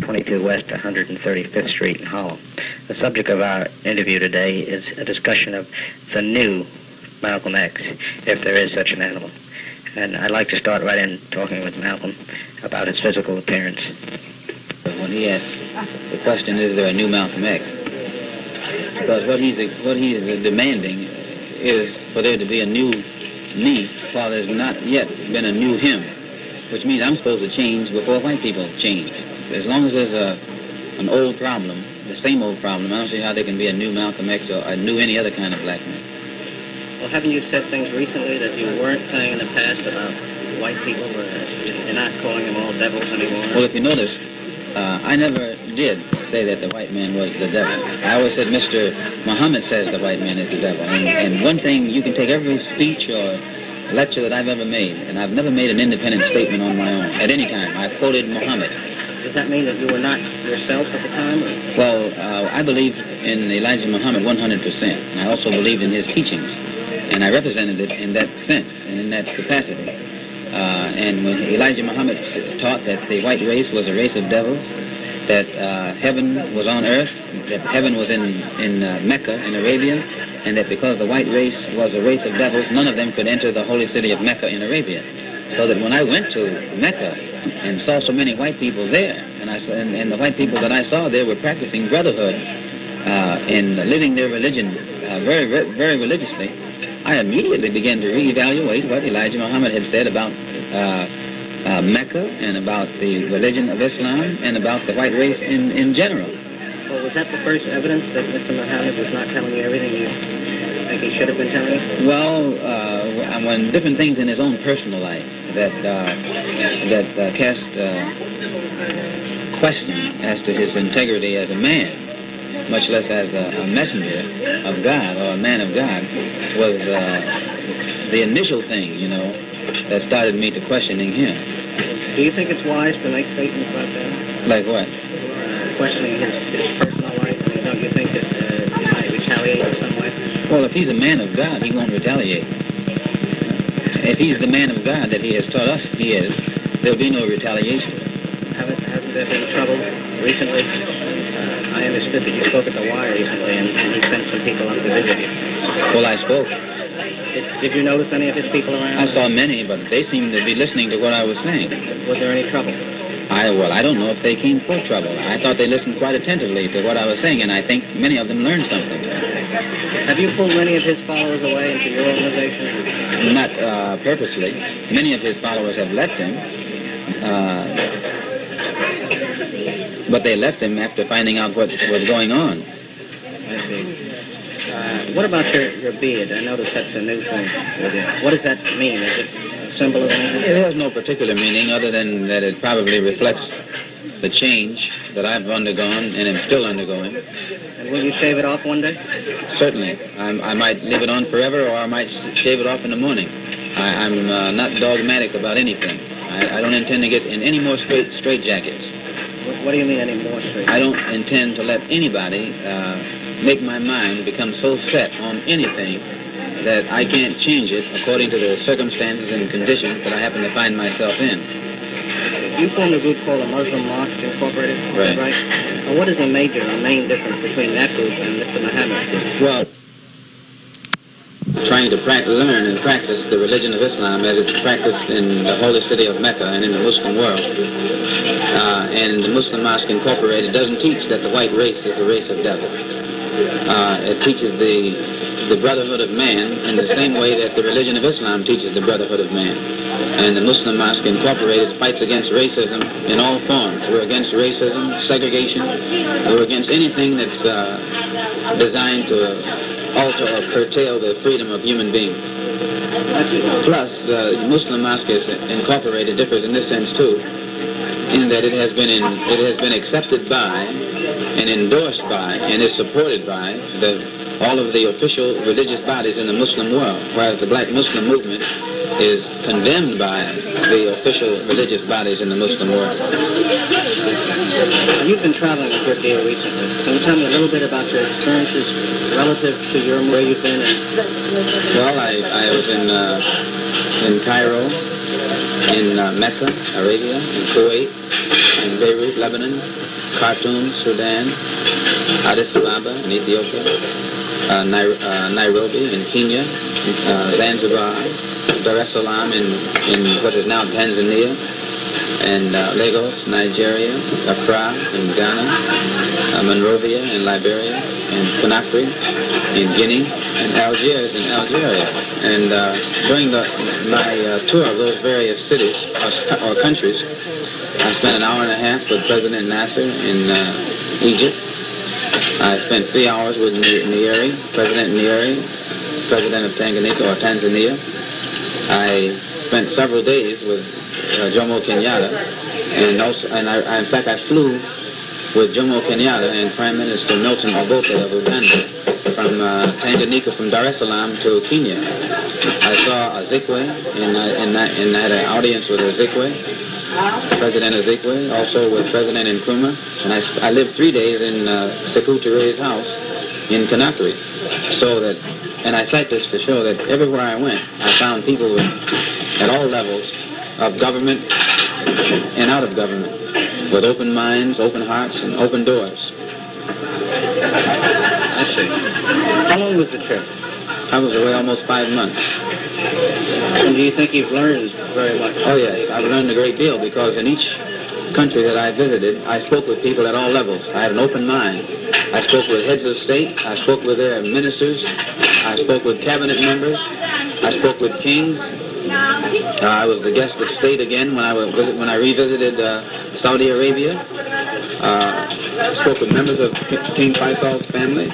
22 West 135th Street in Harlem. The subject of our interview today is a discussion of the new Malcolm X, if there is such an animal. And I'd like to start right in talking with Malcolm about his physical appearance. When he asks the question, is there a new Malcolm X? Because what he's demanding is for there to be a new me, while there's not yet been a new him, which means I'm supposed to change before white people change. As long as there's an old problem, the same old problem, I don't see how there can be a new Malcolm X or a new any other kind of black man. Well, haven't you said things recently that you weren't saying in the past about white people? You're not calling them all devils anymore? Well, if you notice, I never did say that the white man was the devil. I always said Mr. Muhammad says the white man is the devil. And one thing, you can take every speech or lecture that I've ever made, and I've never made an independent statement on my own at any time. I've quoted Muhammad. Does that mean that you were not yourself at the time? Or? Well, I believe in Elijah Muhammad 100%. And I also believed in his teachings. And I represented it in that sense and in that capacity. And when Elijah Muhammad taught that the white race was a race of devils, that heaven was on earth, that heaven was in Mecca, in Arabia, and that because the white race was a race of devils, none of them could enter the holy city of Mecca in Arabia. So that when I went to Mecca and saw so many white people there, and the white people that I saw there were practicing brotherhood and living their religion very, very religiously, I immediately began to reevaluate what Elijah Muhammad had said about Mecca and about the religion of Islam and about the white race in general. Well, was that the first evidence that Mr. Muhammad was not telling you everything you think he should have been telling you? Well, when different things in his own personal life that cast question as to his integrity as a man, much less as a messenger of God or a man of God, was the initial thing, that started me to questioning him. Do you think it's wise to make statements like that? Like what? Questioning his personal life. I mean, don't you think that he might retaliate in some way? Well, if he's a man of God, he won't retaliate. If he's the man of God that he has taught us he is, there'll be no retaliation. Hasn't there been trouble recently? I understood that you spoke at the wire recently, and he sent some people on to visit you. Well, I spoke. Did you notice any of his people around? I saw many, but they seemed to be listening to what I was saying. Was there any trouble? I don't know if they came for trouble. I thought they listened quite attentively to what I was saying, and I think many of them learned something. Have you pulled many of his followers away into your organization? Not purposely. Many of his followers have left him. But they left him after finding out what was going on. I see. What about your beard? I noticed that's a new thing with you. What does that mean? Is it a symbol of anything? It has no particular meaning other than that it probably reflects the change that I've undergone and am still undergoing. And will you shave it off one day? Certainly. I might leave it on forever, or I might shave it off in the morning. I'm not dogmatic about anything. I don't intend to get in any more straight jackets. What do you mean any more straight? I don't intend to let anybody make my mind become so set on anything that I can't change it according to the circumstances and conditions that I happen to find myself in. You formed a group called the Muslim Mosque Incorporated, right? Well, what is the main difference between that group and Mr. Muhammad? Well, trying to learn and practice the religion of Islam as it's practiced in the holy city of Mecca and in the Muslim world. And the Muslim Mosque Incorporated doesn't teach that the white race is a race of devils. It teaches the brotherhood of man in the same way that the religion of Islam teaches the brotherhood of man. And the Muslim Mosque Incorporated fights against racism in all forms. We're against racism, segregation. We're against anything that's designed to alter or curtail the freedom of human beings. Plus, Muslim Mosque Incorporated differs in this sense too, in that it has been accepted by and endorsed by and is supported by all of the official religious bodies in the Muslim world, whereas the Black Muslim movement is condemned by the official religious bodies in the Muslim world. You've been traveling a good deal recently. Can you tell me a little bit about your experiences relative to where you've been? Well, I was in Cairo, in Mecca, Arabia, in Kuwait, in Beirut, Lebanon, Khartoum, Sudan, Addis Ababa in Ethiopia, Nairobi in Kenya, Zanzibar, Dar es Salaam in what is now Tanzania, and Lagos, Nigeria, Accra in Ghana, Monrovia in Liberia, and Conakry in Guinea, and Algiers in Algeria. And during my tour of those various cities or countries, I spent an hour and a half with President Nasser in Egypt. I spent 3 hours with Nyerere, President Nyerere, President of Tanzania. I spent several days with Jomo Kenyatta, and in fact I flew with Jomo Kenyatta and Prime Minister Milton Obote of Uganda from Tanganyika, from Dar es Salaam to Kenya. I saw Azikwe, and I had an audience with Azikwe, President Azikwe, also with President Nkrumah, and I lived 3 days in Sekou Touré's house in Conakry. And I cite this to show that everywhere I went, I found people at all levels of government and out of government, with open minds, open hearts, and open doors. I see. How long was the trip? I was away almost 5 months. And do you think you've learned very much? Oh yes, I've learned a great deal, because in each country that I visited, I spoke with people at all levels. I had an open mind. I spoke with heads of state. I spoke with their ministers. I spoke with cabinet members. I spoke with kings. I was the guest of state again when I revisited Saudi Arabia. I spoke with members of King Faisal's family.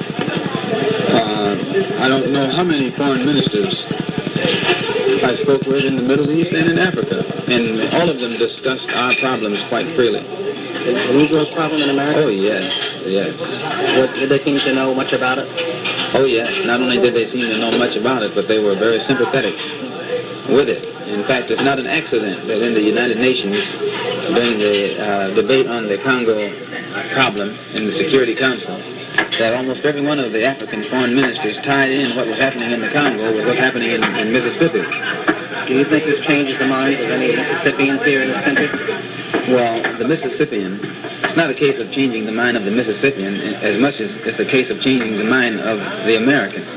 I don't know how many foreign ministers I spoke with in the Middle East and in Africa, and all of them discussed our problems quite freely. Is the Negro's problem in America? Oh yes, yes. Did they seem to know much about it? Oh yes. Not only did they seem to know much about it, but they were very sympathetic with it. In fact, it's not an accident that in the United Nations, during the debate on the Congo problem in the Security Council, that almost every one of the African foreign ministers tied in what was happening in the Congo with what's happening in Mississippi. Do you think this changes the minds of any Mississippians here in this country? Well, the Mississippian, it's not a case of changing the mind of the Mississippian as much as it's a case of changing the mind of the Americans.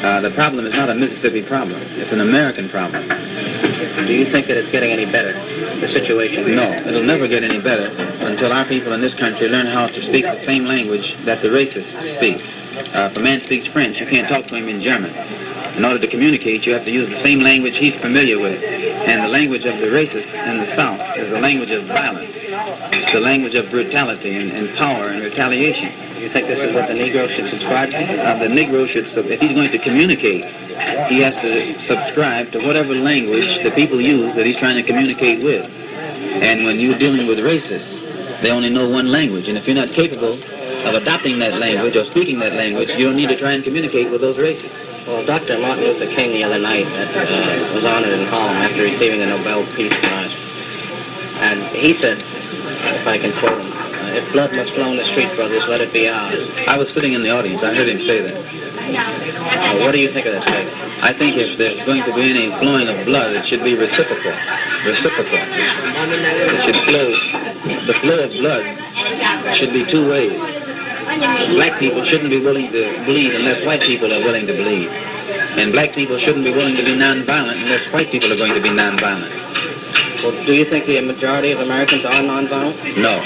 The problem is not a Mississippi problem. It's an American problem. Do you think that it's getting any better, the situation? No, it'll never get any better until our people in this country learn how to speak the same language that the racists speak. If a man speaks French, you can't talk to him in German. In order to communicate, you have to use the same language he's familiar with. And the language of the racists in the South is the language of violence. It's the language of brutality and power and retaliation. Do you think this is what the Negro should subscribe to? The Negro should, if he's going to communicate, he has to subscribe to whatever language the people use that he's trying to communicate with. And when you're dealing with racists, they only know one language. And if you're not capable of adopting that language or speaking that language, you don't need to try and communicate with those racists. Well, Dr. Martin Luther King the other night was honored in Harlem after receiving the Nobel Peace Prize. And he said, if I can quote him, if blood must flow in the street, brothers, let it be ours. I was sitting in the audience. I heard him say that. What do you think of that statement? I think if there's going to be any flowing of blood, it should be reciprocal. Reciprocal. It should flow. The flow of blood should be two ways. Black people shouldn't be willing to bleed unless white people are willing to bleed. And black people shouldn't be willing to be nonviolent unless white people are going to be nonviolent. Well, do you think the majority of Americans are nonviolent? No.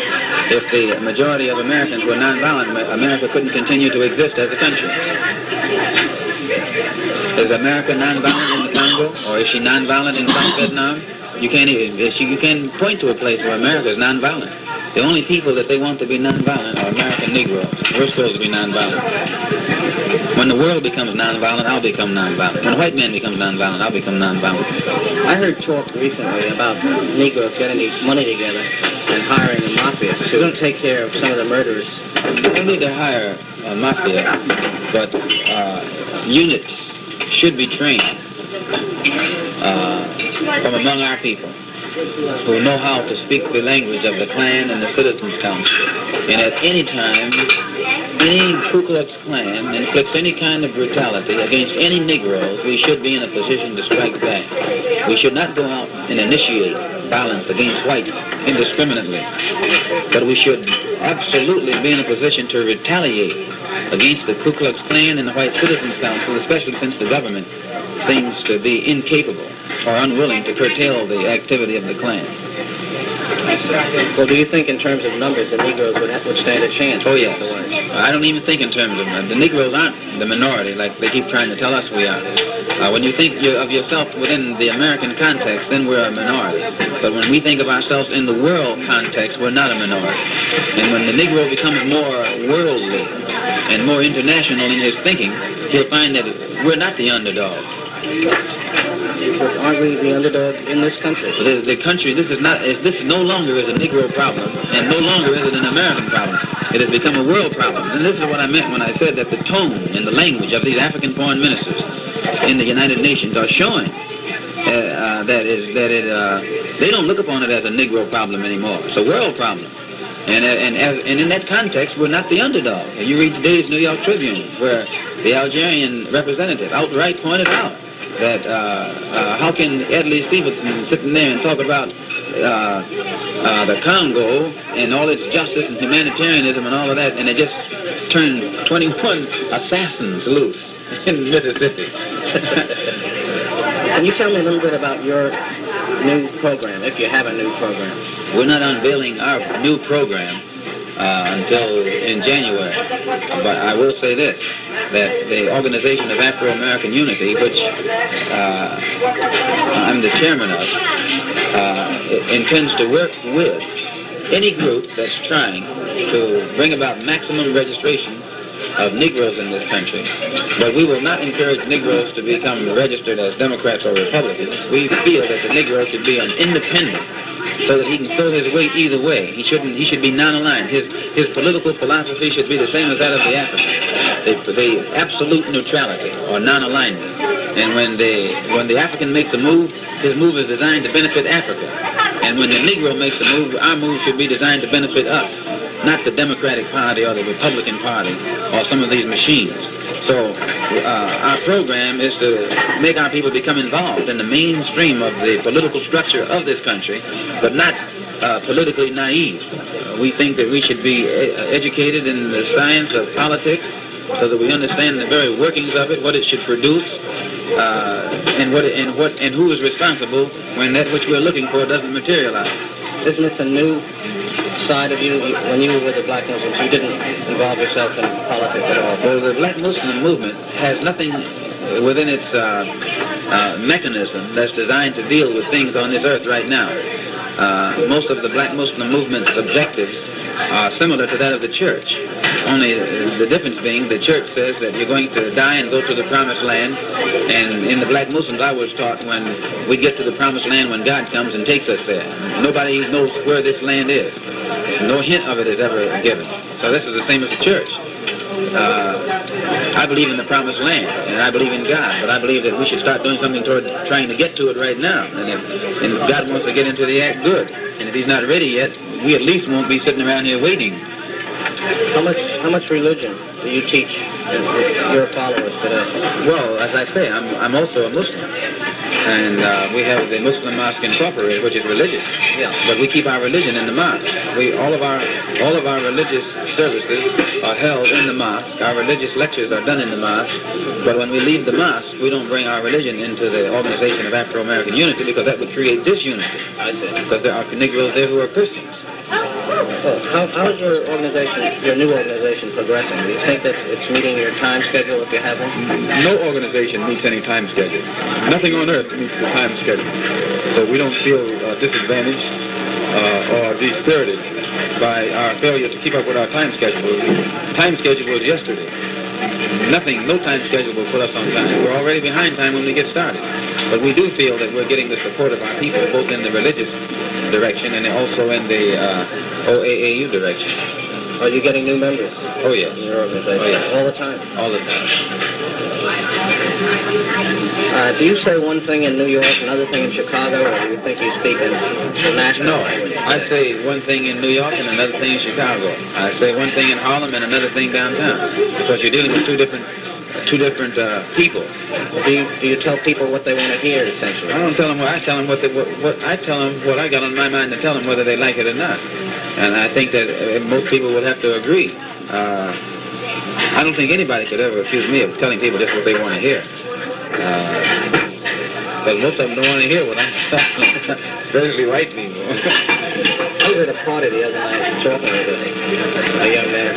If the majority of Americans were nonviolent, America couldn't continue to exist as a country. Is America nonviolent in the Congo? Or is she nonviolent in South Vietnam? You can't point to a place where America is nonviolent. The only people that they want to be nonviolent are American Negroes. We're supposed to be nonviolent. When the world becomes nonviolent, I'll become nonviolent. When a white man becomes nonviolent, I'll become nonviolent. I heard talk recently about Negroes getting money together and hiring a mafia to take care of some of the murderers. We need to hire a mafia, but units should be trained from among our people, who know how to speak the language of the Klan and the Citizens Council. And at any time, any Ku Klux Klan inflicts any kind of brutality against any Negro, we should be in a position to strike back. We should not go out and initiate violence against whites indiscriminately. But we should absolutely be in a position to retaliate against the Ku Klux Klan and the White Citizens Council, especially since the government seems to be incapable or unwilling to curtail the activity of the Klan. Well, do you think in terms of numbers the Negroes would stand a chance? Oh, yes. I don't even think in terms of the Negroes aren't the minority like they keep trying to tell us we are. When you think of yourself within the American context, then we're a minority. But when we think of ourselves in the world context, we're not a minority. And when the Negro becomes more worldly and more international in his thinking, he'll find that we're not the underdog. But aren't we the underdog in this country? The country, this no longer is a Negro problem, and no longer is it an American problem. It has become a world problem. And this is what I meant when I said that the tone and the language of these African foreign ministers in the United Nations are showing they don't look upon it as a Negro problem anymore. It's a world problem. And in that context, we're not the underdog. You read today's New York Tribune, where the Algerian representative outright pointed out that how can Ed Lee Stevenson sitting there and talk about the Congo and all its justice and humanitarianism and all of that, and they just turned 21 assassins loose in Mississippi. Can you tell me a little bit about your new program, if you have a new program? We're not unveiling our new program until in January. But I will say this, that the Organization of Afro-American Unity, which I'm the chairman of, intends to work with any group that's trying to bring about maximum registration of Negroes in this country. But we will not encourage Negroes to become registered as Democrats or Republicans. We feel that the Negro should be an independent, so that he can throw his weight either way. He should be non-aligned. His political philosophy should be the same as that of the African. The absolute neutrality or non-alignment. And when the African makes a move, his move is designed to benefit Africa. And when the Negro makes a move, our move should be designed to benefit us, not the Democratic Party or the Republican Party or some of these machines. So our program is to make our people become involved in the mainstream of the political structure of this country, but not politically naive. We think that we should be educated in the science of politics so that we understand the very workings of it, what it should produce, and who is responsible when that which we're looking for doesn't materialize. Isn't it a new side of you? When you were with the Black Muslims, you didn't involve yourself in politics at all. Well, the Black Muslim movement has nothing within its mechanism that's designed to deal with things on this earth right now. Most of the Black Muslim movement's objectives are similar to that of the church. Only the difference being the church says that you're going to die and go to the promised land. And in the Black Muslims, I was taught when we get to the promised land when God comes and takes us there. Nobody knows where this land is. No hint of it is ever given. So this is the same as the church. I believe in the promised land, and I believe in God, but I believe that we should start doing something toward trying to get to it right now. And if God wants to get into the act, good. And if he's not ready yet, we at least won't be sitting around here waiting. How much religion do you teach your followers today? Well, as I say, I'm also a Muslim. And we have the Muslim Mosque Incorporated, which is religious. Yeah. But we keep our religion in the mosque. All of our religious services are held in the mosque. Our religious lectures are done in the mosque. But when we leave the mosque, we don't bring our religion into the Organization of Afro-American Unity because that would create disunity. I see. Because there are Negroes there who are Christians. Well, how is your organization, your new organization, progressing? Do you think that it's meeting your time schedule if you have one? No organization meets any time schedule. Nothing on earth meets the time schedule. So we don't feel disadvantaged or dispirited by our failure to keep up with our time schedule. Time schedule was yesterday. No time schedule will put us on time. We're already behind time when we get started. But we do feel that we're getting the support of our people, both in the religious direction and also in the OAAU direction. Are you getting new members? Oh, yes. In your organization? Oh, yes. All the time? All the time. Do you say one thing in New York, another thing in Chicago, or do you think you speak in national language? No, I say one thing in New York and another thing in Chicago. I say one thing in Harlem and another thing downtown. Because you're dealing with two different two different people. Do you tell people what they want to hear, essentially? I don't tell them what I tell them. I tell them what I got on my mind to tell them, whether they like it or not. And I think that most people will have to agree. I don't think anybody could ever accuse me of telling people just what they want to hear. But most of them don't want to hear what I'm talking about, especially white people. I was at a party the other night talking with a young man,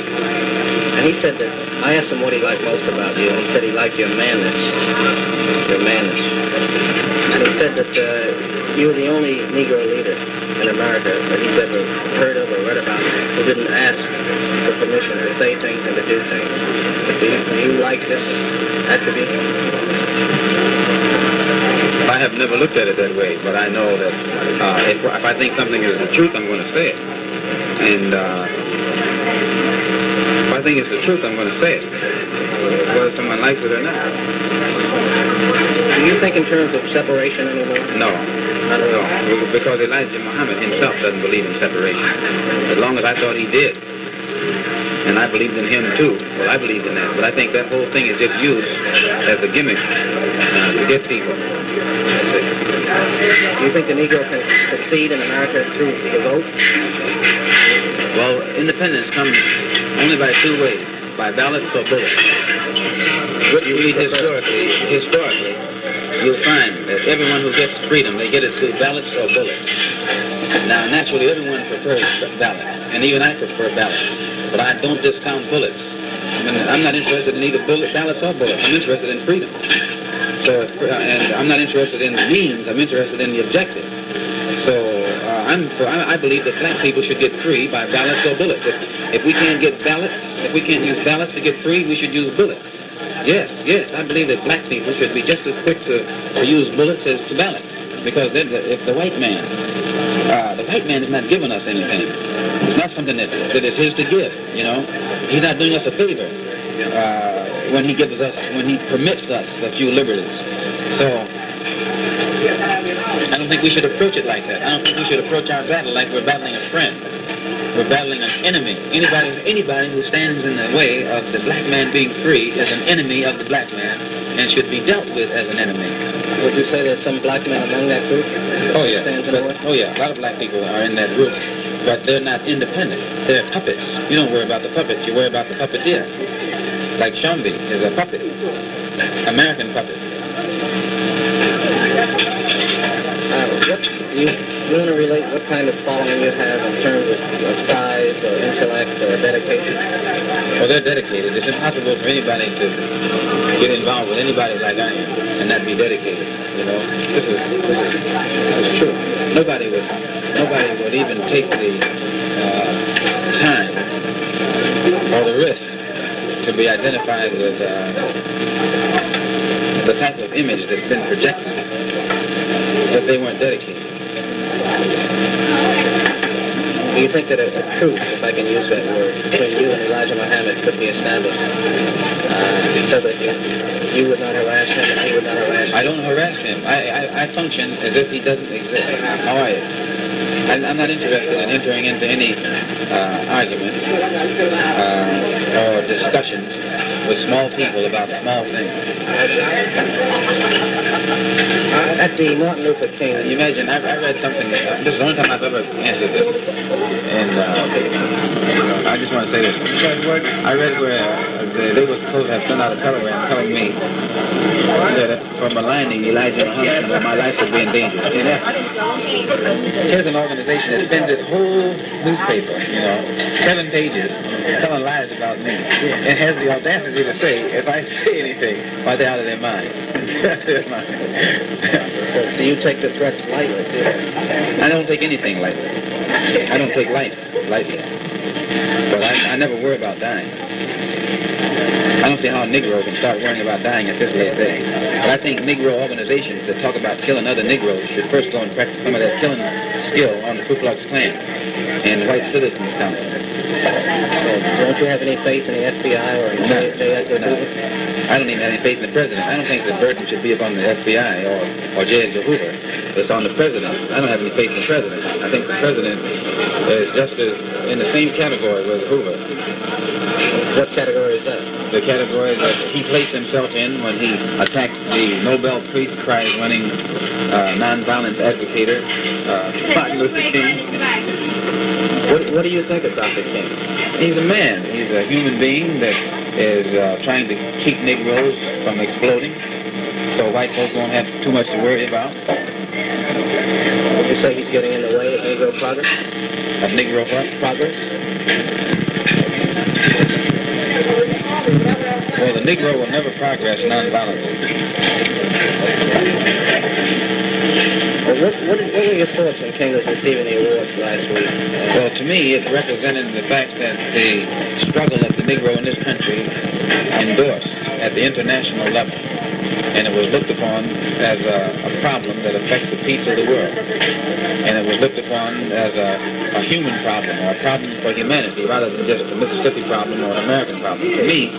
and he said that, I asked him what he liked most about you, and he said he liked your manness. Your manness. And he said that you were the only Negro leader in America that he's ever heard of or read about who didn't ask for permission to say things and to do things. Do you like this attribute? I have never looked at it that way, but I know that if I think something is the truth, I'm going to say it. And if I think it's the truth, I'm going to say it, whether someone likes it or not. Do you think in terms of separation anymore? No. No, because Elijah Muhammad himself doesn't believe in separation. As long as I thought he did, and I believed in him too, well, I believed in that. But I think that whole thing is just used as a gimmick to get people. Do you think the Negro can succeed in America through the vote? Well, independence comes only by two ways, by ballots or bullets. You read historically, you'll find that everyone who gets freedom, they get it through ballots or bullets. Now, naturally, everyone prefers ballots, and even I prefer ballots, but I don't discount bullets. I'm not interested in either ballots or bullets. I'm interested in freedom. So, and I'm not interested in the means. I'm interested in the objective. So, I believe that black people should get free by ballots or bullets. If we can't get ballots, if we can't use ballots to get free, we should use bullets. Yes, I believe that black people should be just as quick to use bullets as to ballots. Because if the white man is not giving us anything. It's not something that is his to give, you know. He's not doing us a favor when he permits us a few liberties. So, I don't think we should approach it like that. I don't think we should approach our battle like we're battling a friend. We're battling an enemy. Anybody who stands in the way of the black man being free is an enemy of the black man and should be dealt with as an enemy. Would you say there's some black men among that group? Oh yeah. A lot of black people are in that group, but they're not independent. They're puppets. You don't worry about the puppet. You worry about the puppeteer. Like Shambi is a puppet, American puppet. You want to relate what kind of following you have in terms of size or intellect or dedication? Well, they're dedicated. It's impossible for anybody to get involved with anybody like I am and not be dedicated. You know, this is true. Nobody would even take the time or the risk to be identified with the type of image that's been projected if they weren't dedicated. Do you think that a truce, if I can use that word, between you and Elijah Muhammad could be established so that you would not harass him and he would not harass you? I don't harass him. I function as if he doesn't exist. How are you? I'm not interested in entering into any arguments or discussions with small people about small things. At the Martin Luther King... You imagine, I read something, this is the only time I've ever answered this, and I just want to say this. I read where they were supposed to have sent out a telegram telling me that for maligning Elijah Muhammad, that my life would be in danger. You know? Here's an organization that spends its whole newspaper, 7 pages, telling lies about me. It has the audacity to say, if I say anything, why they're out of their mind. So you take the threats lightly, too? I don't take anything lightly. I don't take life lightly. But I never worry about dying. I don't see how a Negro can start worrying about dying at this late day. But I think Negro organizations that talk about killing other Negroes should first go and practice some of that killing skill on the Ku Klux Klan and White Citizens Council. So don't you have any faith in the FBI or in the No. I don't even have any faith in the president. I don't think the burden should be upon the FBI or J. Edgar Hoover. It's on the president. I don't have any faith in the president. I think the president is just as in the same category with Hoover. What category is that? The category that he placed himself in when he attacked the Nobel Peace Prize-winning nonviolence advocator, Martin Luther King. What do you think of Dr. King? He's a man. He's a human being that is trying to keep Negroes from exploding, so white folks won't have too much to worry about. Would you say he's getting in the way of Negro progress? Of Negro what? Progress? Well, the Negro will never progress nonviolently. Well, what were your thoughts when King was receiving the awards last week? Well, to me, it represented the fact that the struggle of the Negro in this country endorsed at the international level. And it was looked upon as a problem that affects the peace of the world. And it was looked upon as a human problem, or a problem for humanity, rather than just a Mississippi problem or an American problem. For me,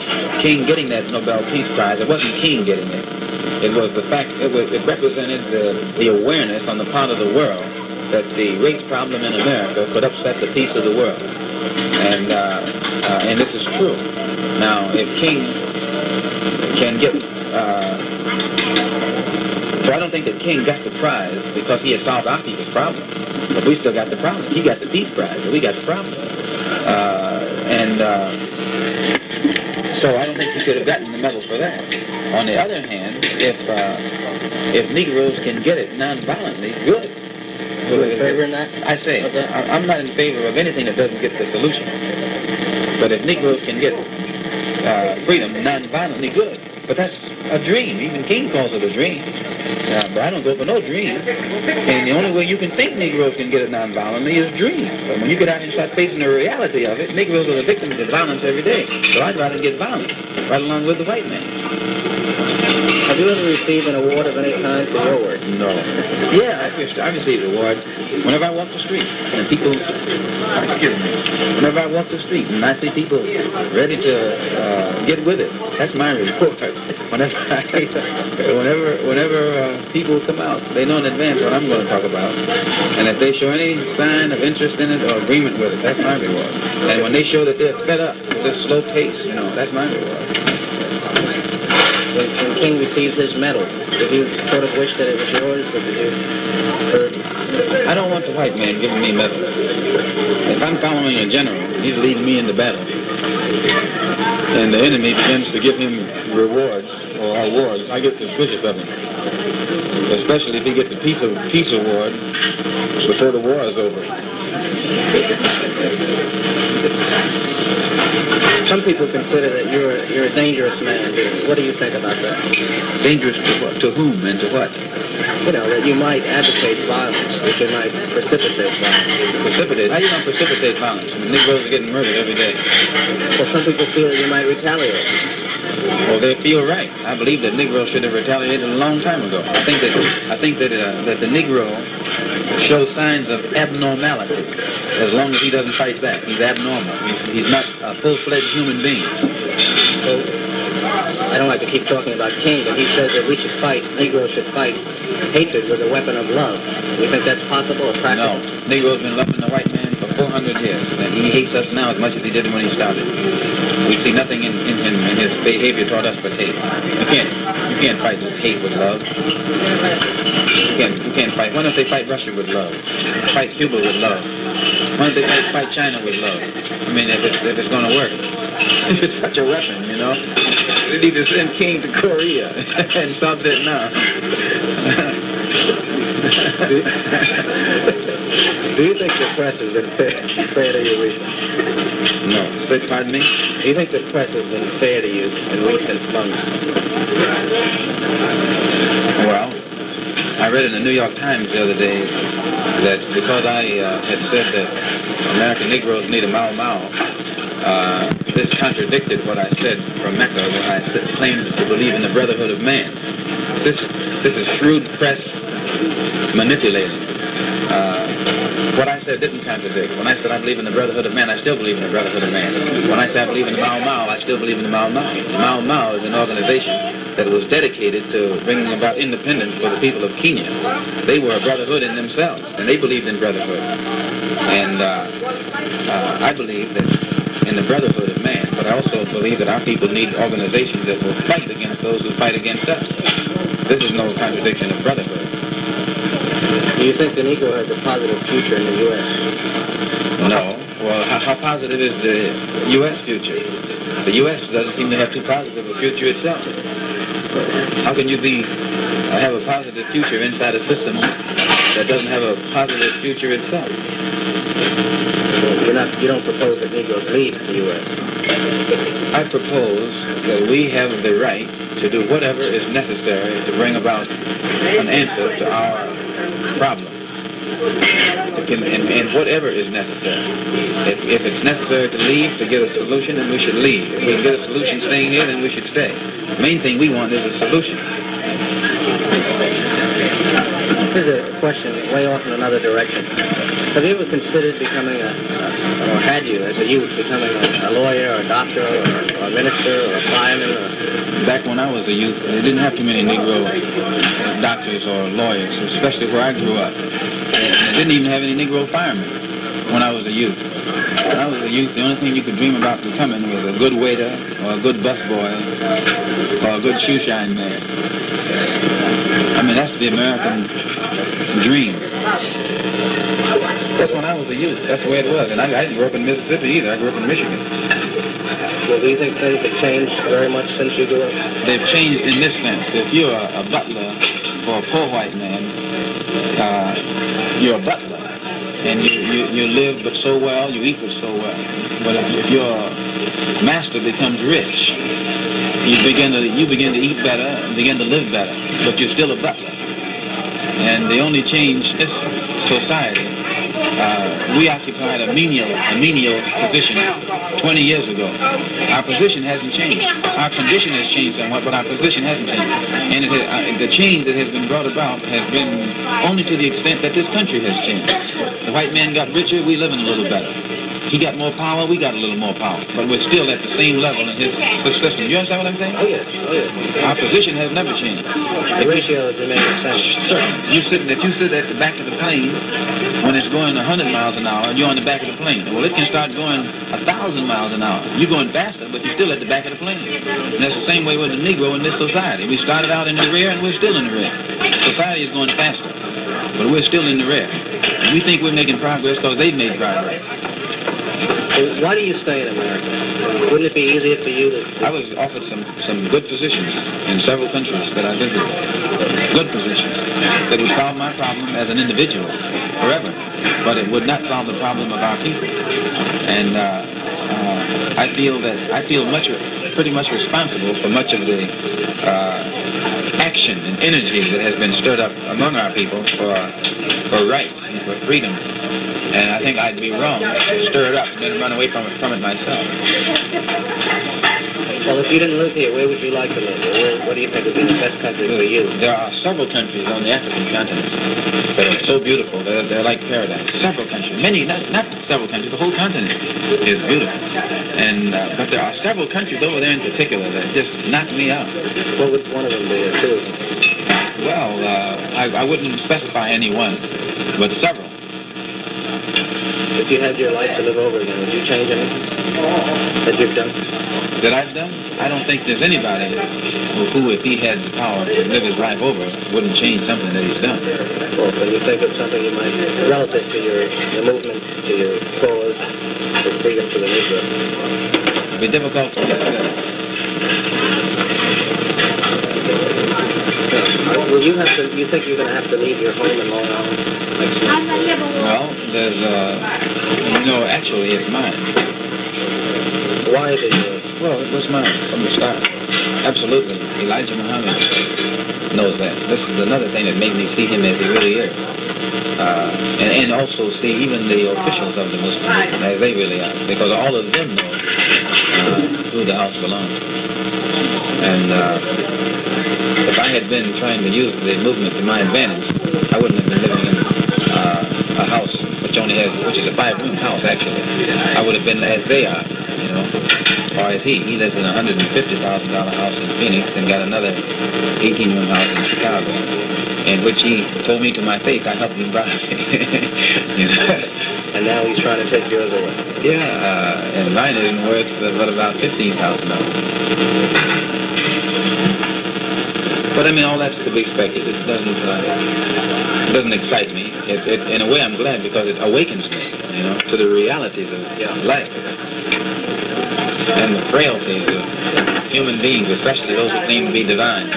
King getting that Nobel Peace Prize, it wasn't King getting it. It was the fact, it represented the awareness on the part of the world that the race problem in America could upset the peace of the world. And this is true. Now, if King can get... So I don't think that King got the prize because he had solved our people's problem. But we still got the problem. He got the Peace Prize, but we got the problem. So I don't think he could have gotten the medal for that. On the other hand, if Negroes can get it non-violently, good. You in favor in that? I say, okay. I'm not in favor of anything that doesn't get the solution. But if Negroes can get freedom non-violently, good. But that's a dream. Even King calls it a dream. But I don't go for no dream. And the only way you can think Negroes can get it non-violently is dream. But when you get out and start facing the reality of it, Negroes are the victims of violence every day. So I'd rather get violent, right along with the white man. Have you ever received an award of any kind for your work? No. Yeah, I received an award whenever I walk the street. And people, whenever I walk the street and I see people ready to get with it, that's my reward. Whenever people come out, they know in advance what I'm going to talk about. And if they show any sign of interest in it or agreement with it, that's my reward. And when they show that they're fed up with this slow pace, that's my reward. When King received his medal, did you sort of wish that it was yours, or did you hurt? I don't want the white man giving me medals. If I'm following a general, he's leading me into battle. And the enemy begins to give him rewards or awards, I get suspicious of him. Especially if he gets the peace award before the war is over. Some people consider that you're a dangerous man. What do you think about that? Dangerous to what? To whom and to what? That you might advocate violence, that you might precipitate violence. Precipitate? How you don't precipitate violence? The Negroes are getting murdered every day. Well, some people feel that you might retaliate. Well, they feel right. I believe that Negroes should have retaliated a long time ago. I think that the Negro shows signs of abnormality as long as he doesn't fight back. He's abnormal. He's not a full-fledged human being. So, I don't like to keep talking about King, but he says that we should fight, Negroes should fight hatred with a weapon of love. Do you think that's possible or practical? No. Negro's been loving the white man for 400 years, and he hates us now as much as he did when he started. We see nothing in him and his behavior toward us but hate. You can't fight hate with love. You can't fight. Why don't they fight Russia with love? Fight Cuba with love? Why don't they fight China with love? I mean, if it's going to work. If it's such a weapon, they need to send King to Korea and South Vietnam. Do you think the press has been fair to you recently? No. Pardon me? Do you think the press has been fair to you in recent months? Well, I read in the New York Times the other day that because I had said that American Negroes need a Mau Mau, this contradicted what I said from Mecca when I claimed to believe in the brotherhood of man. This is shrewd press manipulating. What I said didn't contradict. When I said I believe in the brotherhood of man, I still believe in the brotherhood of man. When I said I believe in the Mau Mau, I still believe in the Mau Mau. Mau Mau is an organization that was dedicated to bringing about independence for the people of Kenya. They were a brotherhood in themselves, and they believed in brotherhood. And I believe that in the brotherhood of man, but I also believe that our people need organizations that will fight against those who fight against us. This is no contradiction of brotherhood. Do you think the Negro has a positive future in the U.S.? No. Well, how positive is the U.S. future? The U.S. doesn't seem to have too positive a future itself. How can you have a positive future inside a system that doesn't have a positive future itself? You don't propose that Negroes leave the U.S.? I propose that we have the right to do whatever is necessary to bring about an answer to our problem. And whatever is necessary. If it's necessary to leave to get a solution, then we should leave. If we can get a solution staying here, then we should stay. The main thing we want is a solution. Here's a question way off in another direction. Have you ever considered becoming or had you as a youth, becoming a lawyer or a doctor or a minister or a fireman? Back when I was a youth, they didn't have too many Negro doctors or lawyers, especially where I grew up. And they didn't even have any Negro firemen when I was a youth. When I was a youth, the only thing you could dream about becoming was a good waiter or a good busboy or a good shoe shine man. I mean, that's the American dream. That's when I was a youth. That's the way it was. And I didn't grow up in Mississippi either. I grew up in Michigan. Well, do you think things have changed very much since you grew up? They've changed in this sense. If you're a butler for a poor white man, you're a butler. And you live but so well, you eat but so well. But if your master becomes rich, you begin to eat better and begin to live better, but you're still a butler. And the only change in this society, we occupied a menial position 20 years ago. Our position hasn't changed. Our condition has changed somewhat, but our position hasn't changed. And the change that has been brought about has been only to the extent that this country has changed. The white man got richer, we living a little better. He got more power, we got a little more power. But we're still at the same level in his system. You understand what I'm saying? Oh, yes. Our position has never changed. The ratio has remained the same. Certainly. If you sit at the back of the plane, when it's going 100 miles an hour, you're on the back of the plane. Well, it can start going 1,000 miles an hour. You're going faster, but you're still at the back of the plane. And that's the same way with the Negro in this society. We started out in the rear, and we're still in the rear. Society is going faster, but we're still in the rear. And we think we're making progress because they've made progress. So why do you stay in America? Wouldn't it be easier for you to... I was offered some good positions in several countries that I visited. Good positions that would solve my problem as an individual forever, but it would not solve the problem of our people. And I feel pretty much responsible for much of the action and energy that has been stirred up among our people for rights and for freedom. And I think I'd be wrong to stir it up and then run away from it myself. Well, if you didn't live here, where would you like to live? What do you think would be the best country for you? There are several countries on the African continent that are so beautiful. They're like paradise. Several countries. Many, not several countries. The whole continent is beautiful. And but there are several countries over there in particular that just knock me out. What would one of them be, or two of them? Well, I wouldn't specify any one, but several. If you had your life to live over again, would you change anything that you've done? That I've done? I don't think there's anybody who, if he had the power to live his life over, wouldn't change something that he's done. Well, can you think of something you might, relative to your movement, to your cause, for freedom for the Negro? It'd be difficult to get that. Well, you think you're going to have to leave your home in Long Island next month? Well, there's, actually it's mine. Why is it yours? Well, it was mine from the start. Absolutely. Elijah Muhammad knows that. This is another thing that made me see him as he really is. And also see even the officials of the Muslims as they really are. Because all of them know who the house belongs. And if I had been trying to use the movement to my advantage, I wouldn't have been living in a house which only which is a 5-room house actually, I would have been as they are, you know, or as he. He lives in a $150,000 house in Phoenix and got another 18-room house in Chicago, in which he told me to my face, I helped him buy. You know? And now he's trying to take yours away. Yeah, and mine isn't worth but about $15,000. But I mean, all that's to be expected. It doesn't excite me. In a way, I'm glad because it awakens me, you know, to the realities of life and the frailties of human beings, especially those who claim to be divine.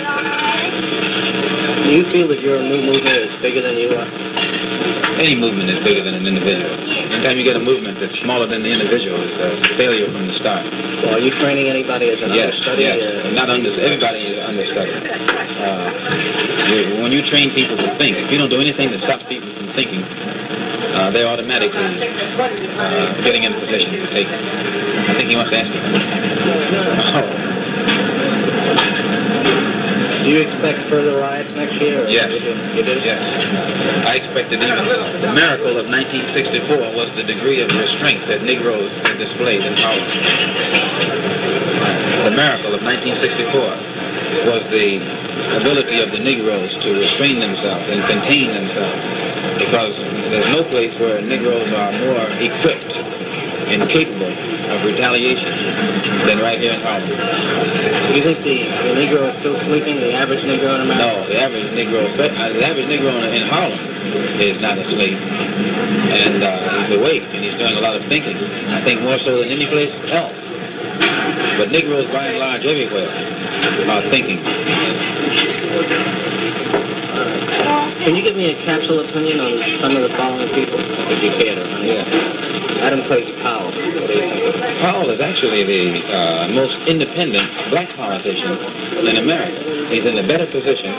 Do you feel that your new movement is bigger than you are? Any movement is bigger than an individual. Anytime you get a movement that's smaller than the individual, it's a failure from the start. Well, are you training anybody as an understudy? Yes, not everybody is understudy. When you train people to think, if you don't do anything to stop people from thinking, they're automatically getting in a position to take it. I think he wants to ask you something. Do you expect further riots next year? Yes. You do? Yes. I expected even the miracle of 1964 was the degree of restraint that Negroes had displayed in Harlem. The miracle of 1964 was the ability of the Negroes to restrain themselves and contain themselves, because there's no place where Negroes are more equipped and capable of retaliation than right here in Harlem. Do you think the Negro is still sleeping, the average Negro in America? No, the average Negro in Harlem is not asleep. And he's awake, and he's doing a lot of thinking. I think more so than any place else. But Negroes, by and large, everywhere are thinking. Can you give me a capsule opinion on some of the following people, if you care to? Yeah. Adam Clayton Powell. What do you think? Powell is actually the most independent black politician in America. He's in a better position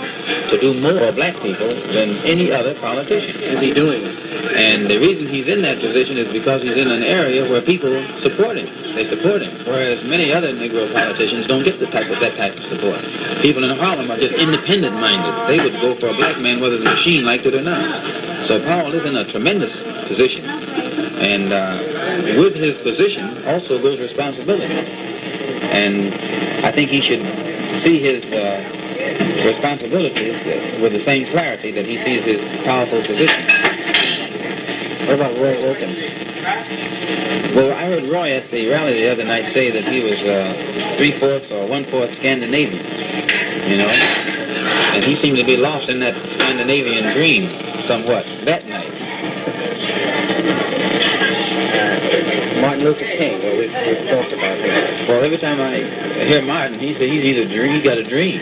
to do more for black people than any other politician. Is he doing it? And the reason he's in that position is because he's in an area where people support him. They support him, whereas many other Negro politicians don't get that type of support. People in Harlem are just independent-minded. They would go for a black man whether the machine liked it or not. So Powell is in a tremendous position. And with his position also goes responsibility. And I think he should see his responsibilities with the same clarity that he sees his powerful position. What about Roy Wilkins? Well, I heard Roy at the rally the other night say that he was 3/4 or 1/4 Scandinavian, you know, and he seemed to be lost in that Scandinavian dream somewhat that night. Martin Luther King, well, we've talked about him. Well, every time I hear Martin, he says he got a dream.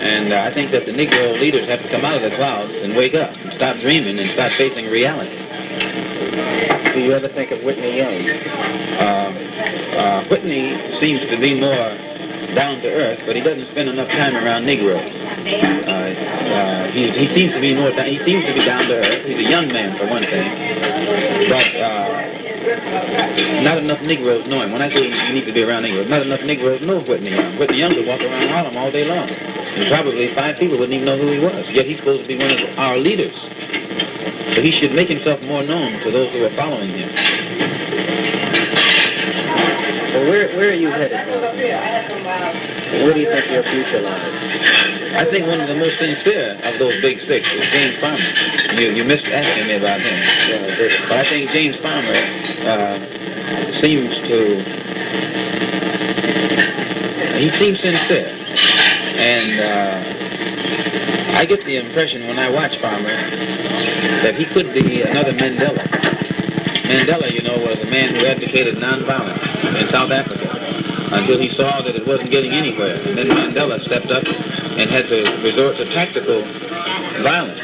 And I think that the Negro leaders have to come out of the clouds and wake up and stop dreaming and start facing reality. Do you ever think of Whitney Young? Whitney seems to be more down to earth, but he doesn't spend enough time around Negroes. He seems to be down to earth. He's a young man for one thing, but not enough Negroes know him. When I say you need to be around Negroes, not enough Negroes know Whitney Young. Whitney Young could walk around Harlem all day long, and probably 5 people wouldn't even know who he was. Yet he's supposed to be one of our leaders. So he should make himself more known to those who are following him. Well, where are you headed? Where do you think your future lies? I think one of the most sincere of those big 6 is James Farmer. You missed asking me about him. But I think James Farmer seems sincere. And I get the impression when I watch Farmer that he could be another Mandela. Mandela, you know, was a man who advocated nonviolence in South Africa until he saw that it wasn't getting anywhere. And then Mandela stepped up and had to resort to tactical violence,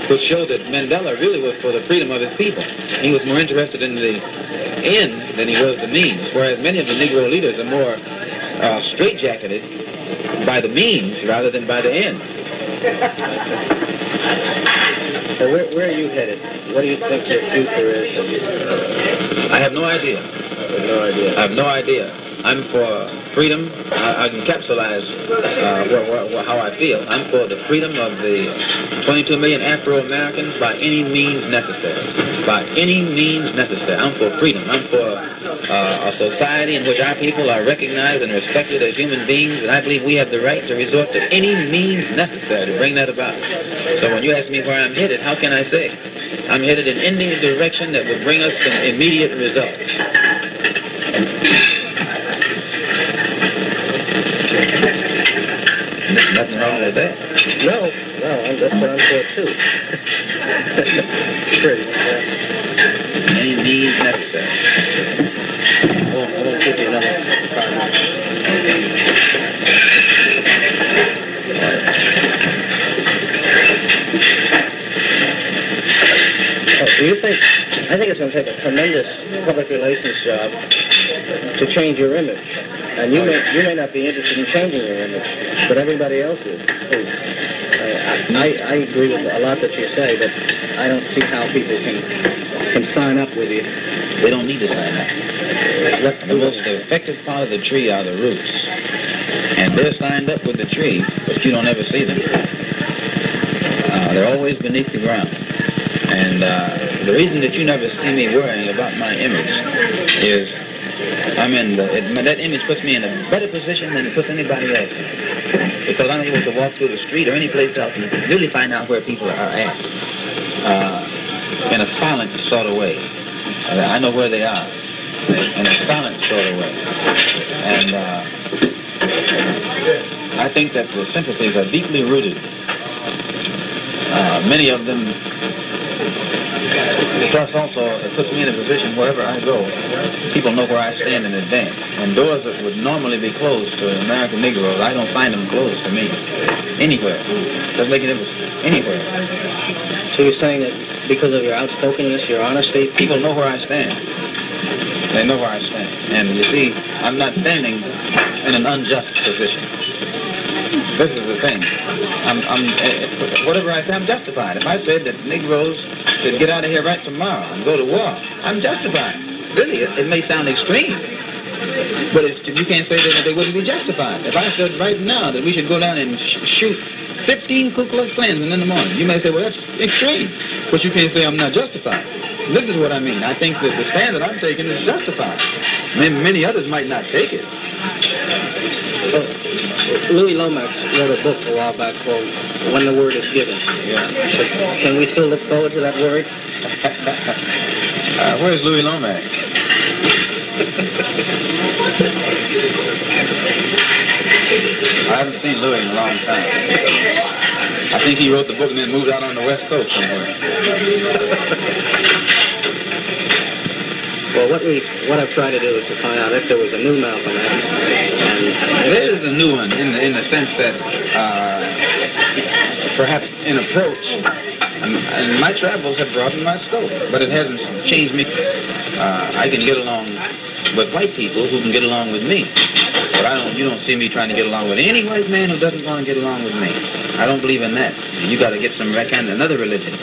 which showed that Mandela really was for the freedom of his people. He was more interested in the end than he was the means, whereas many of the Negro leaders are more straitjacketed by the means rather than by the end. So where are you headed? What do you think your future is? I have no idea. No idea. I have no idea. I'm for freedom. I can capsulize how I feel. I'm for the freedom of the 22 million Afro-Americans by any means necessary. By any means necessary. I'm for freedom. I'm for a society in which our people are recognized and respected as human beings, and I believe we have the right to resort to any means necessary to bring that about. So when you ask me where I'm headed, how can I say? I'm headed in any direction that would bring us some immediate results. Nothing wrong with that. No, that's what I'm for too. It's pretty. Any means necessary. I won't give you another 5 minutes. Do you think? I think it's going to take a tremendous public relations job to change your image. And you may not be interested in changing your image, but everybody else is. I agree with a lot that you say, but I don't see how people can sign up with you. They don't need to sign up. The most effective part of the tree are the roots. And they're signed up with the tree, but you don't ever see them. They're always beneath the ground. And the reason that you never see me worrying about my image is that image puts me in a better position than it puts anybody else in. Because I'm able to walk through the street or any place else and really find out where people are at in a silent sort of way. I know where they are in a silent sort of way. And I think that the sympathies are deeply rooted. Many of them. Plus also, it puts me in a position wherever I go, people know where I stand in advance. And doors that would normally be closed to American Negroes, I don't find them closed to me. Anywhere. Doesn't make a difference. Anywhere. So you're saying that because of your outspokenness, your honesty, people know where I stand. They know where I stand. And you see, I'm not standing in an unjust position. This is the thing. Whatever I say, I'm justified. If I said that Negroes should get out of here right tomorrow and go to war, I'm justified. Really, it may sound extreme, but you can't say that they wouldn't be justified. If I said right now that we should go down and shoot 15 Ku Klux Klansmen in the morning, you may say, well, that's extreme, but you can't say I'm not justified. This is what I mean. I think that the stand that I'm taking is justified. Many others might not take it. Louis Lomax wrote a book a while back called When the Word is Given. Yeah. Can we still look forward to that word? Where's Louis Lomax? I haven't seen Louis in a long time. I think he wrote the book and then moved out on the West Coast somewhere. Well, what I've tried to do is to find out if there was a new Malcolm X. There is a new one in the sense that perhaps in approach, and my travels have broadened my scope, but it hasn't changed me. I can get along with white people who can get along with me, but you don't see me trying to get along with any white man who doesn't want to get along with me. I don't believe in that. You got to get another religion.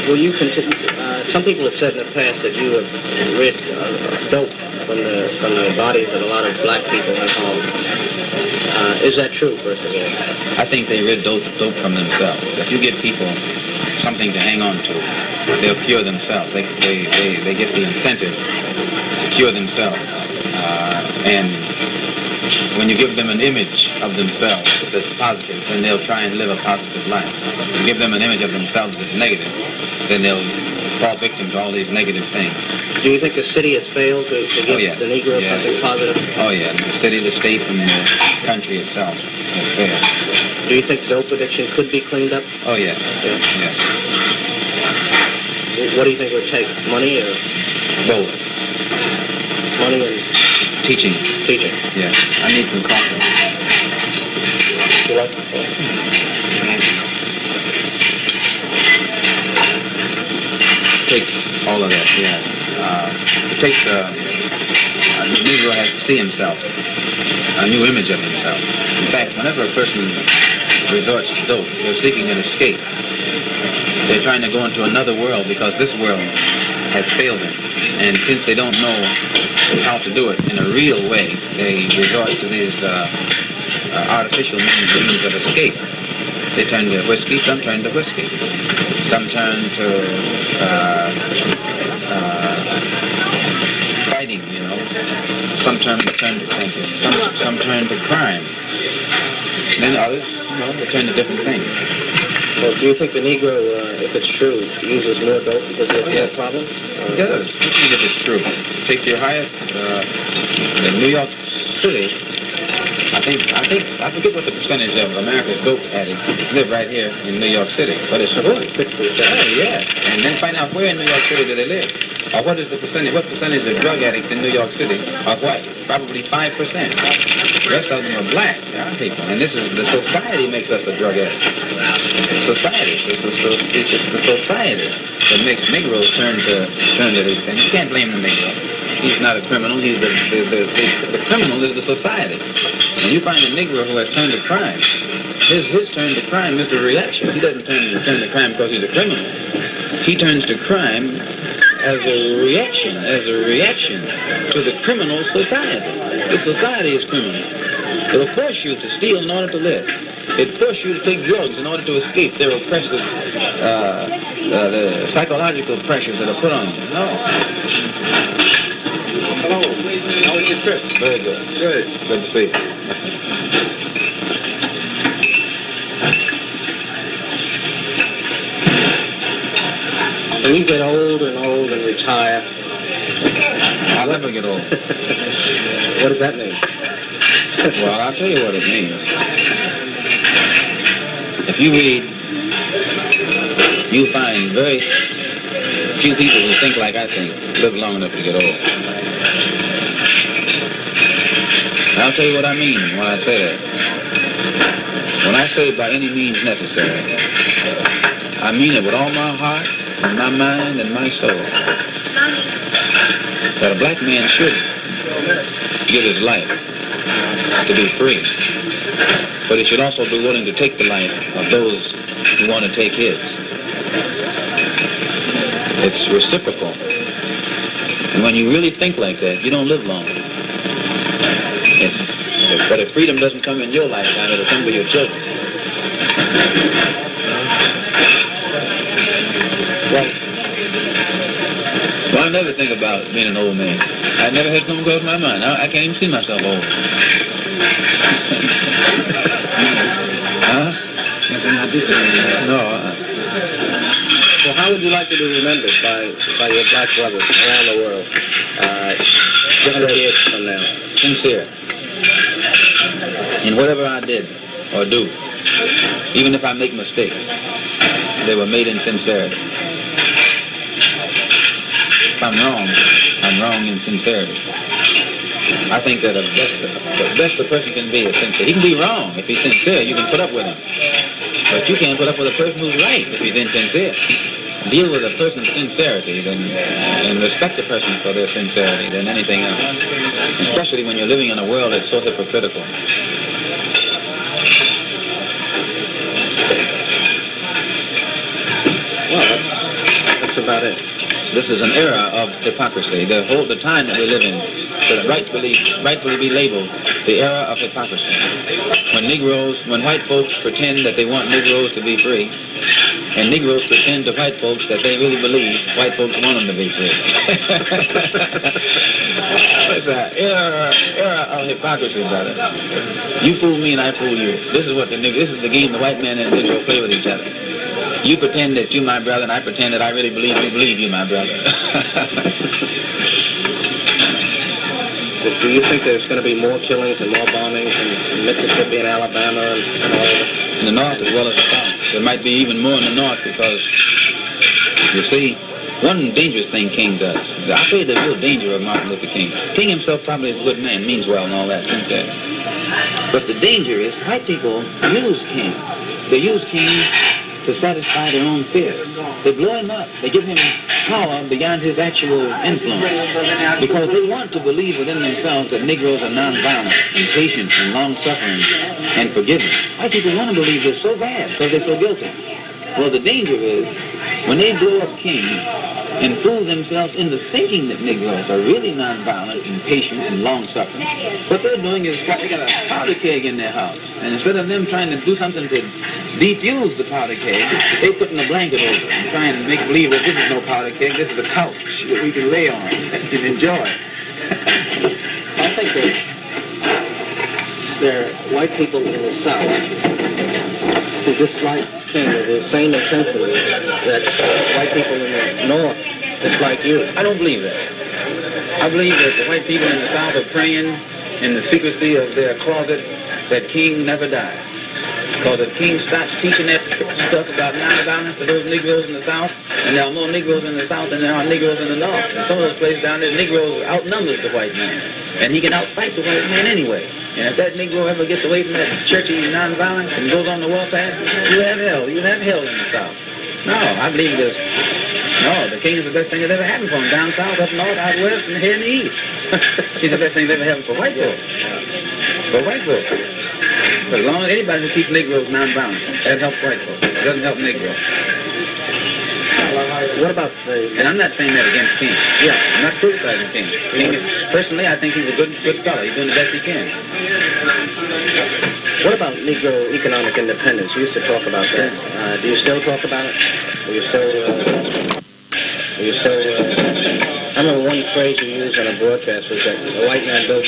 Will you continue? Some people have said in the past that you have rid dope from the bodies of a lot of black people in Harlem. Is that true, first of all? I think they rid dope from themselves. If you give people something to hang on to, they'll cure themselves. They get the incentive to cure themselves. And when you give them an image of themselves that's positive, then they'll try and live a positive life. If you give them an image of themselves that's negative, then they'll fall victim to all these negative things. Do you think the city has failed to give the Negro something positive? Oh, yeah. The city, the state, and the country itself has failed. Do you think dope addiction could be cleaned up? Oh, yes. Yeah. Yes. What do you think it would take? Money or? Both. Money and... Teaching. Teaching. Yes. I need some coffee. You like coffee? Takes all of that, yeah. It takes the Negro has to see himself, a new image of himself. In fact, whenever a person resorts to dope, they're seeking an escape. They're trying to go into another world because this world has failed them. And since they don't know how to do it in a real way, they resort to these artificial means of escape. They turn to whiskey, some turn to whiskey. Some turn to fighting, you know. Some turn to some turn to crime. Then others, you know, they turn to different things. Well, do you think the Negro, if it's true, uses more dope because he has more problems? It does. I think if it's true. Take your highest, in New York City, I forget what the percentage of America's dope addicts live right here in New York City, but it's about 60%. Oh, yeah. And then find out where in New York City do they live. Or what percentage of drug addicts in New York City are white? Probably 5%. The rest of them are black, young people. And this is, the society makes us a drug addict. Society. It's the society that makes Negroes turn to these things. You can't blame the Negro. He's not a criminal. He's the criminal is the society. When you find a Negro who has turned to crime, his turn to crime is the reaction. He doesn't turn to crime because he's a criminal. He turns to crime as a reaction to the criminal society. The society is criminal. It will force you to steal in order to live. It forces you to take drugs in order to escape their oppressive, the psychological pressures that are put on you. No. Hello. How was your trip? Very good. Good. Good to see you. When you get old and retire, I'll never get old. What does that mean? Well, I'll tell you what it means. If you read, you find very few people who think like I think live long enough to get old. I'll tell you what I mean when I say that. When I say by any means necessary, I mean it with all my heart and my mind and my soul. That a black man should give his life to be free. But he should also be willing to take the life of those who want to take his. It's reciprocal. And when you really think like that, you don't live long. But if freedom doesn't come in your lifetime, it'll come to your children. Well, another thing about being an old man, I never had come across my mind. I can't even see myself old. Huh? No. So how would you like to be remembered by your black brothers around the world, 100 years from now? Sincere. In whatever I did or do, even if I make mistakes, they were made in sincerity. If I'm wrong in sincerity. I think that the best a person can be is sincere. He can be wrong. If he's sincere, you can put up with him. But you can't put up with a person who's right if he's insincere. Deal with a person's sincerity and respect the person for their sincerity than anything else. Especially when you're living in a world that's so hypocritical. Well, that's about it. This is an era of hypocrisy. The time that we live in should rightfully be labeled the era of hypocrisy. When white folks pretend that they want Negroes to be free, and Negroes pretend to white folks that they really believe white folks want them to be free. It's an era of hypocrisy, brother. You fool me and I fool you. This is the game the white man and the Negro play with each other. You pretend that you're my brother, and I pretend that I really believe you're my brother. Do you think there's going to be more killings and more bombings in Mississippi and Alabama and all over? In the north as well as the south. There might be even more in the north because, you see, one dangerous thing King does. I'll tell you the real danger of Martin Luther King. King himself probably is a good man, means well and all that, sincere. But the danger is white people use King. They use King to satisfy their own fears. They blow him up. They give him power beyond his actual influence because they want to believe within themselves that Negroes are nonviolent and patient and long-suffering and forgiving. White people want to believe this so bad because they're so guilty. Well, the danger is when they blow up King and fool themselves into thinking that Negroes are really nonviolent and patient and long-suffering, what they're doing is they got a powder keg in their house. And instead of them trying to do something to defuse the powder keg, they putting a blanket over it and trying to make believe that this is no powder keg, this is a couch that we can lay on and enjoy. I think that there are white people in the South who dislike King with the same intensity that white people in the North dislike you. I don't believe that. I believe that the white people in the South are praying in the secrecy of their closet that King never died. Because if King stopped teaching that stuff about nonviolence to those Negroes in the South, and there are more Negroes in the South than there are Negroes in the North. In some of those places down there, Negroes outnumbers the white man. And he can outfight the white man anyway. And if that Negro ever gets away from that churchy nonviolence and goes on the warpath, you have hell. You have hell in the South. No, I believe this. No, the King is the best thing that ever happened for him. Down south, up north, out west, and here in the east. He's the best thing that ever happened for white folks. For white folks. But as long as anybody who keeps Negroes nonviolent, that helps white folks. It doesn't help Negroes. What about And I'm not saying that against King. Yeah, I'm not criticizing King. Personally, I think he's a good fellow. He's doing the best he can. What about Negro economic independence? You used to talk about that. Do you still talk about it? Are you still I remember one phrase you used on a broadcast was that the white man built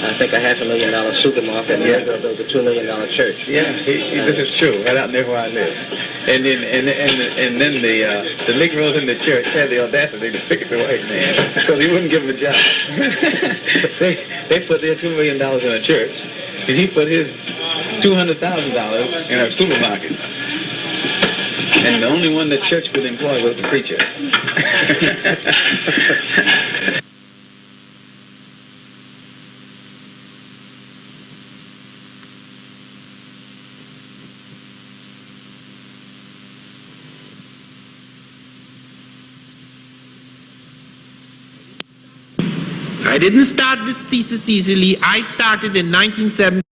I think a $500,000 supermarket, and the Negro built a $2 million church. Yeah, this is true. Right out there where I live. And then the Negroes in the church had the audacity to pick the white man because he wouldn't give him a job. they put their $2 million in a church, and he put his $200,000 in a supermarket. And the only one the church could employ was the preacher. I didn't start this thesis easily. I started in 1970.